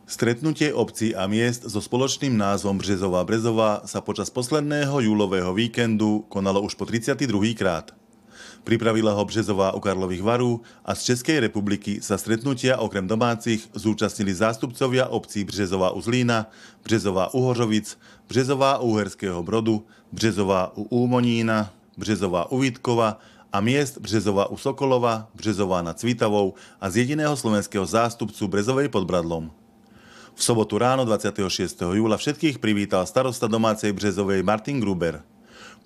Stretnutie obcí a miest so spoločným názvom Březová Brezová sa počas posledného júlového víkendu konalo už po 32. krát. Pripravila ho Březová u Karlových Varů a z Českej republiky sa stretnutia okrem domácich zúčastnili zástupcovia obcí Březová u Zlína, Březová u Hořovic, Březová u Uherského Brodu, Březová u Úmonína, Březová u Vítkova a miest Březová u Sokolova, Březová nad Svitavou a z jediného slovenského zástupcu Brezovej pod Bradlom. V sobotu ráno 26. júla všetkých privítal starosta domácej Březovej Martin Gruber.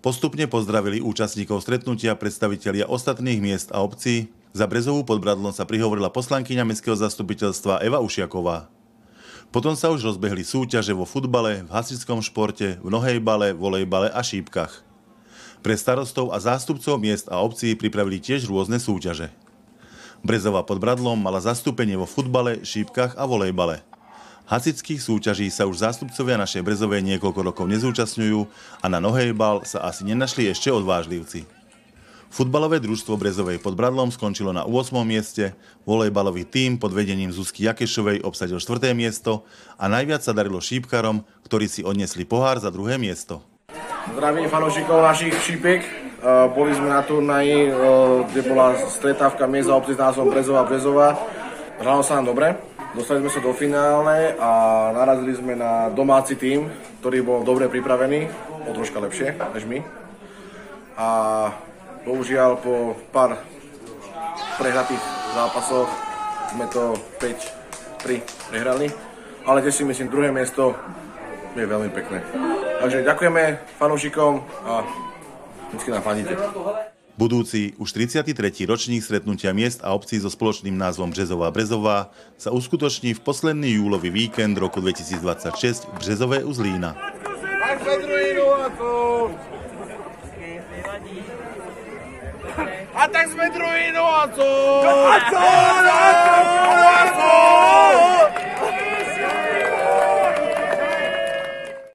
Postupne pozdravili účastníkov stretnutia predstavitelia ostatných miest a obcí. Za Brezovú pod Bradlom sa prihovorila poslankyňa mestského zastupiteľstva Eva Ušiaková. Potom sa už rozbehli súťaže vo futbale, v hasičskom športe, v nohejbale, volejbale a šípkach. Pre starostov a zástupcov miest a obcí pripravili tiež rôzne súťaže. Brezová pod Bradlom mala zastúpenie vo futbale, šípkach a volejbale. Hasičských súťaží sa už zástupcovia našej Brezovej niekoľko rokov nezúčastňujú a na nohejbal sa asi nenašli ešte odvážlivci. Futbalové družstvo Brezovej pod Bradlom skončilo na 8. mieste, volejbalový tím pod vedením Zuzky Jakešovej obsadil 4. miesto a najviac sa darilo šípkarom, ktorí si odniesli pohár za 2. miesto. Zdravím fanúšikov našich šípek. Boli sme na turnaji, kde bola stretávka miest a obcí s názvom Brezová. Hralo sa nám dobre. Dostali sme sa do finále a narazili sme na domáci tím, ktorý bol dobre pripravený, o troška lepšie než my. A bohužiaľ po pár prehratých zápasoch sme to 5-3 prehrali, ale tiež si myslím, druhé miesto je veľmi pekné. Takže ďakujeme fanúšikom a vždycky nám fandíte. Budúci, už 33. ročník stretnutia miest a obcí so spoločným názvom Březová Brezová sa uskutoční v posledný júlový víkend roku 2026 v Březové u Zlína. A tak sme druhý, no a co?